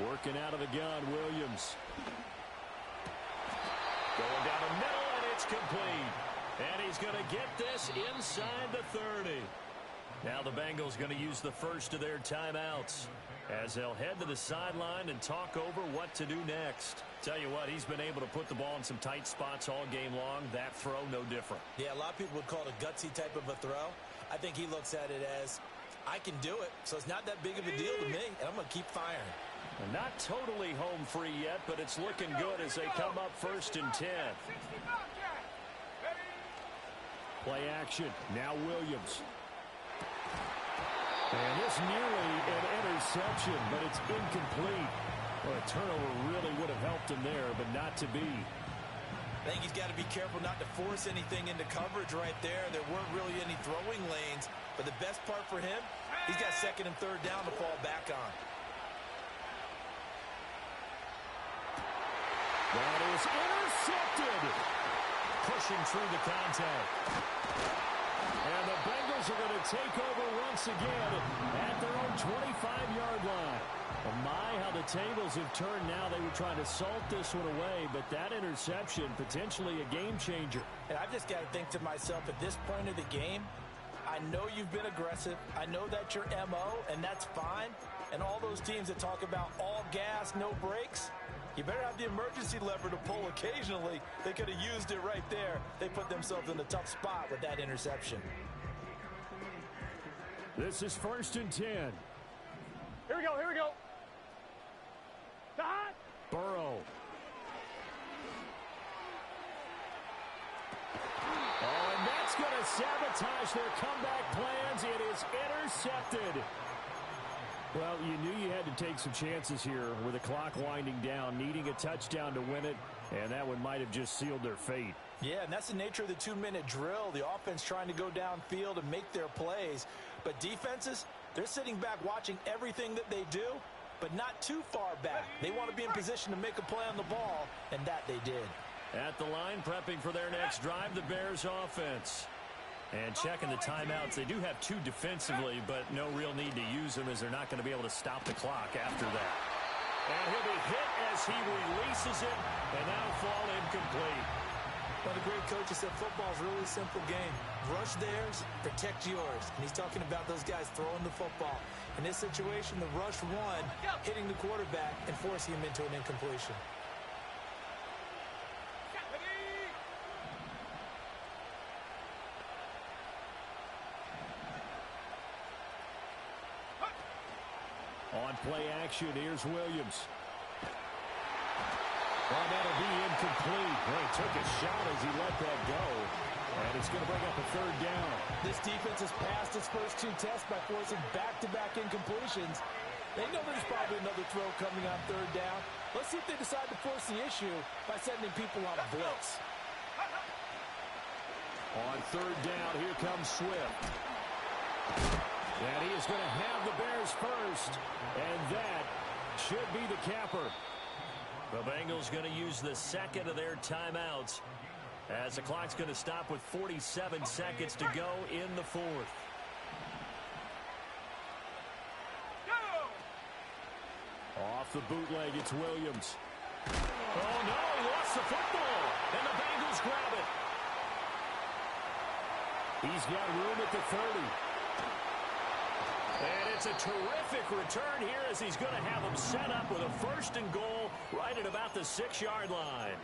Working out of the gun, Williams. Going down the middle, and it's complete. And he's going to get this inside the 30. Now the Bengals going to use the first of their timeouts as they'll head to the sideline and talk over what to do next. Tell you what, he's been able to put the ball in some tight spots all game long. That throw, no different. Yeah, a lot of people would call it a gutsy type of a throw. I think he looks at it as, I can do it, so it's not that big of a deal to me, and I'm going to keep firing. Not totally home free yet, but it's looking good as they come up 1st and 10. Play action. Now Williams. And this nearly an interception, but it's incomplete. Well, a turnover really would have helped him there, but not to be. I think he's got to be careful not to force anything into coverage right there. There weren't really any throwing lanes, but the best part for him, he's got 2nd and 3rd down to fall back on. That is intercepted. Pushing through the contact. And the Bengals are going to take over once again at their own 25-yard line. Well, my, how the tables have turned now. They were trying to salt this one away, but that interception, potentially a game changer. And I've just got to think to myself, at this point of the game, I know you've been aggressive. I know that's your MO, and that's fine. And all those teams that talk about all gas, no brakes, you better have the emergency lever to pull occasionally. They could have used it right there. They put themselves in a tough spot with that interception. This is 1st and 10. Here we go, here we go. Hot. Burrow. Oh, and that's going to sabotage their comeback plans. It is intercepted. Well, you knew you had to take some chances here with the clock winding down, needing a touchdown to win it, and that one might have just sealed their fate. Yeah, and that's the nature of the 2-minute drill. The offense trying to go downfield and make their plays. But defenses, they're sitting back watching everything that they do, but not too far back. They want to be in position to make a play on the ball, and that they did. At the line, prepping for their next drive, the Bears offense. And checking the timeouts. They do have 2 defensively, but no real need to use them as they're not going to be able to stop the clock after that. And he'll be hit as he releases it, and that'll fall incomplete. Well, the great coach has said football's really a simple game. Rush theirs, protect yours. And he's talking about those guys throwing the football. In this situation, the rush one, hitting the quarterback and forcing him into an incompletion. On play action, here's Williams. Well, that'll be incomplete. Well, he took a shot as he let that go. And it's going to bring up a 3rd down. This defense has passed its first 2 tests by forcing back-to-back incompletions. They know there's probably another throw coming on 3rd down. Let's see if they decide to force the issue by sending people on a blitz. On 3rd down, here comes Swift. And he is going to have the Bears first. And that should be the capper. The Bengals going to use the 2nd of their timeouts as the clock's going to stop with 47 seconds to go in the 4th. off the bootleg. It's Williams. Oh, no, he lost the football, and the Bengals grab it. He's got room at the 30. And it's a terrific return here as he's going to have them set up with a 1st and goal right at about the 6-yard line.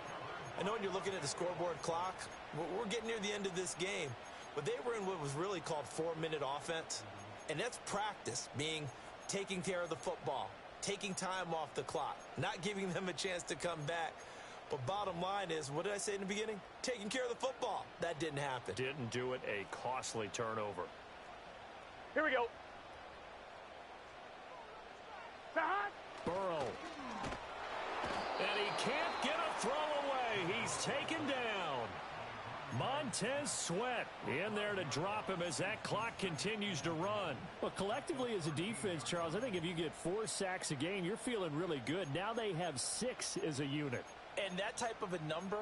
I know when you're looking at the scoreboard clock, we're getting near the end of this game. But they were in what was really called 4-minute offense. And that's practice, being taking care of the football, taking time off the clock, not giving them a chance to come back. But bottom line is, what did I say in the beginning? Taking care of the football. That didn't happen. Didn't do it. A costly turnover. Here we go. Burrow. And he can't get a throw away. He's taken down. Montez Sweat in there to drop him as that clock continues to run. Well, collectively as a defense, Charles, I think if you get 4 sacks a game, you're feeling really good. Now they have 6 as a unit. And that type of a number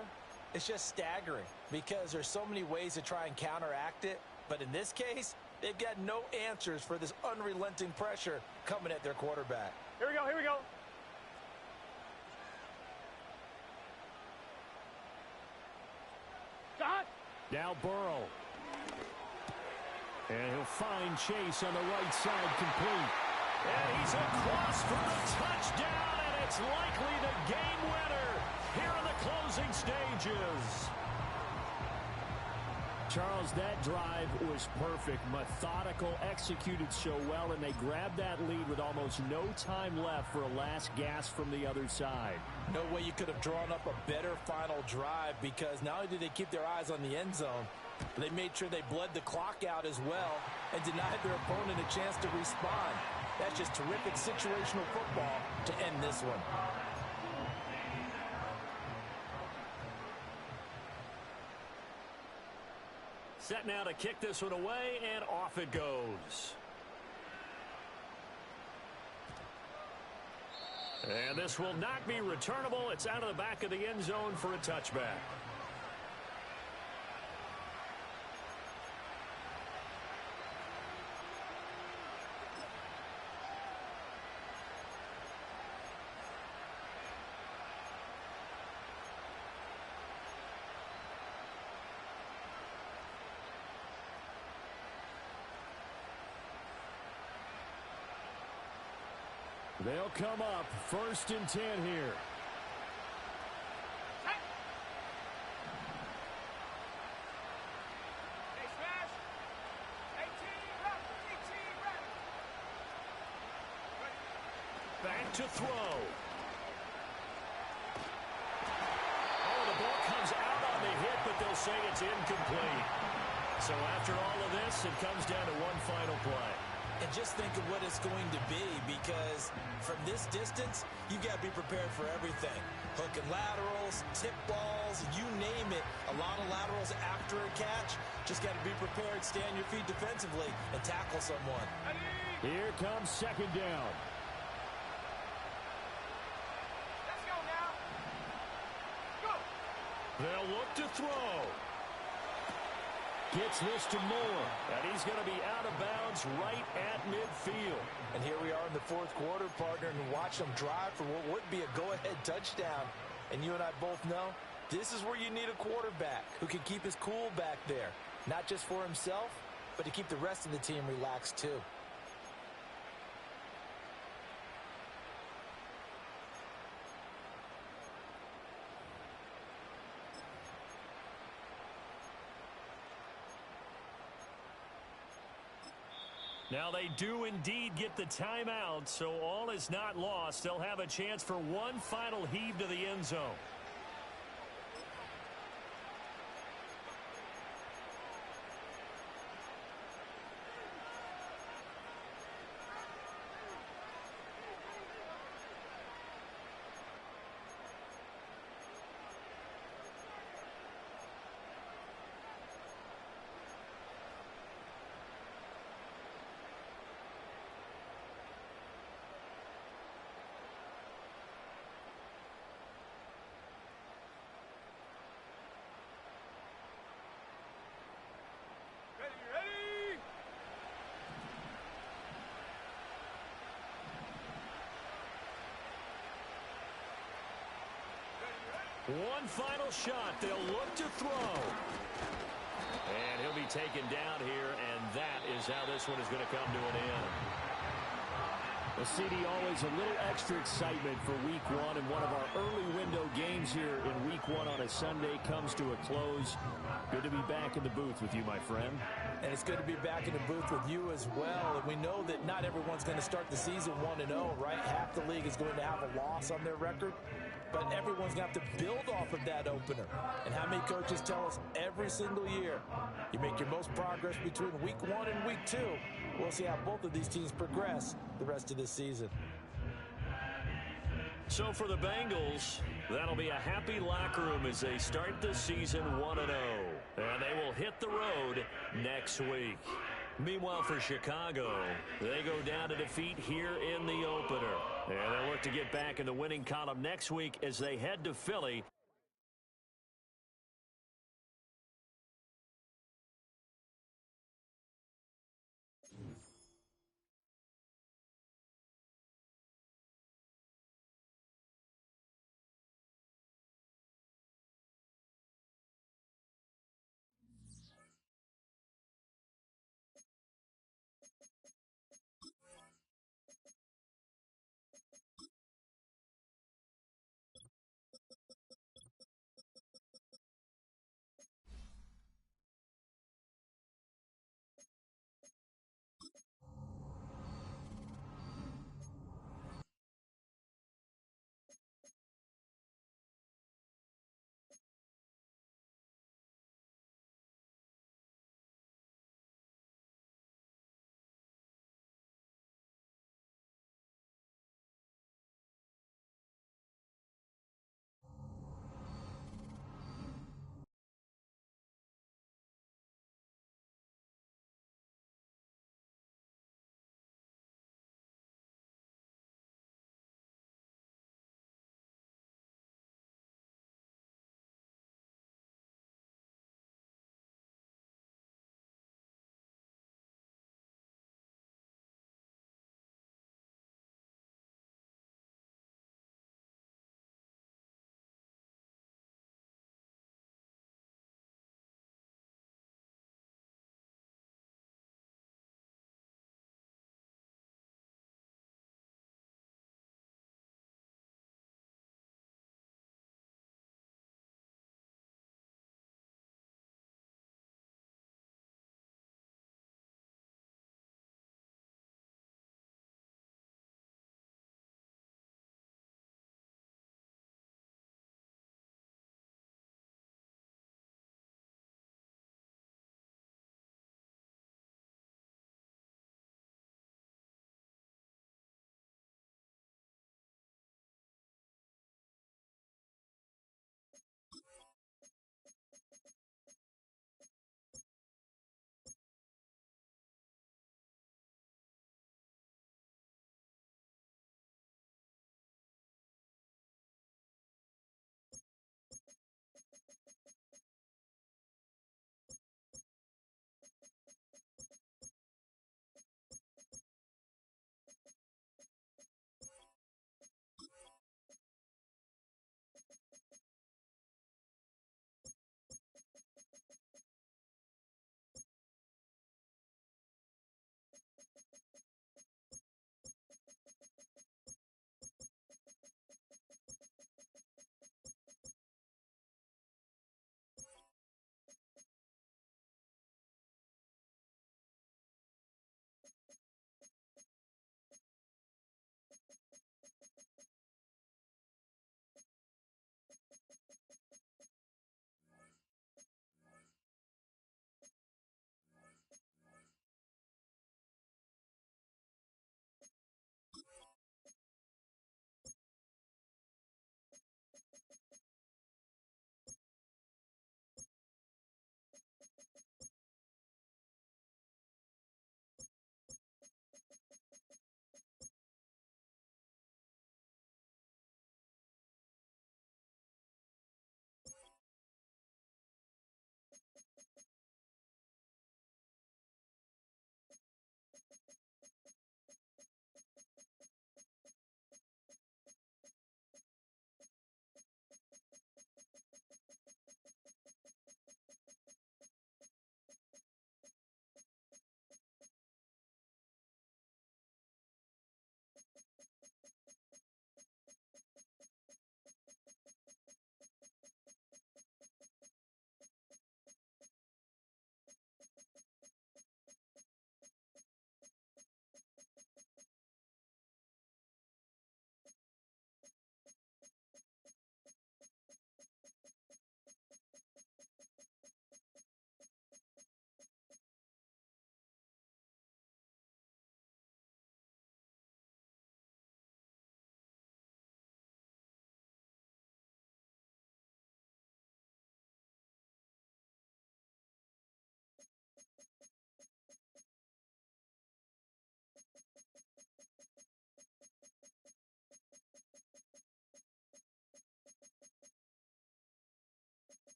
is just staggering because there's so many ways to try and counteract it. But in this case, they've got no answers for this unrelenting pressure coming at their quarterback. Here we go, here we go. Shot. Now Burrow. And he'll find Chase on the right side complete. And he's across for the touchdown, and it's likely the game winner here in the closing stages. Charles, that drive was perfect, methodical, executed so well, and they grabbed that lead with almost no time left for a last gasp from the other side. No way you could have drawn up a better final drive because not only did they keep their eyes on the end zone, but they made sure they bled the clock out as well and denied their opponent a chance to respond. That's just terrific situational football to end this one. Set now to kick this one away, and off it goes. And this will not be returnable. It's out of the back of the end zone for a touchback. They'll come up 1st and 10 here. Back to throw. Oh, the ball comes out on the hit, but they'll say it's incomplete. So after all of this, it comes down to one final play. And just think of what it's going to be because from this distance, you've got to be prepared for everything. Hook and laterals, tip balls, you name it. A lot of laterals after a catch. Just got to be prepared, stay on your feet defensively, and tackle someone. Here comes 2nd down. Let's go now. Go. They'll look to throw. Gets this to Moore, and he's going to be out of bounds right at midfield. And here we are in the 4th quarter, partner, and watch them drive for what would be a go-ahead touchdown. And you and I both know this is where you need a quarterback who can keep his cool back there, not just for himself, but to keep the rest of the team relaxed too. Now they do indeed get the timeout, so all is not lost. They'll have a chance for one final heave to the end zone. One final shot. They'll look to throw. And he'll be taken down here, and that is how this one is going to come to an end. Well, CD, always a little extra excitement for Week 1, and one of our early window games here in Week 1 on a Sunday comes to a close. Good to be back in the booth with you, my friend. And it's good to be back in the booth with you as well. And we know that not everyone's going to start the season 1-0, right? Half the league is going to have a loss on their record. But everyone's going to have to build off of that opener. And how many coaches tell us every single year, you make your most progress between Week 1 and Week 2. We'll see how both of these teams progress the rest of this season. So for the Bengals, that'll be a happy locker room as they start the season 1-0. And they will hit the road next week. Meanwhile, for Chicago, they go down to defeat here in the opener. And they'll look to get back in the winning column next week as they head to Philly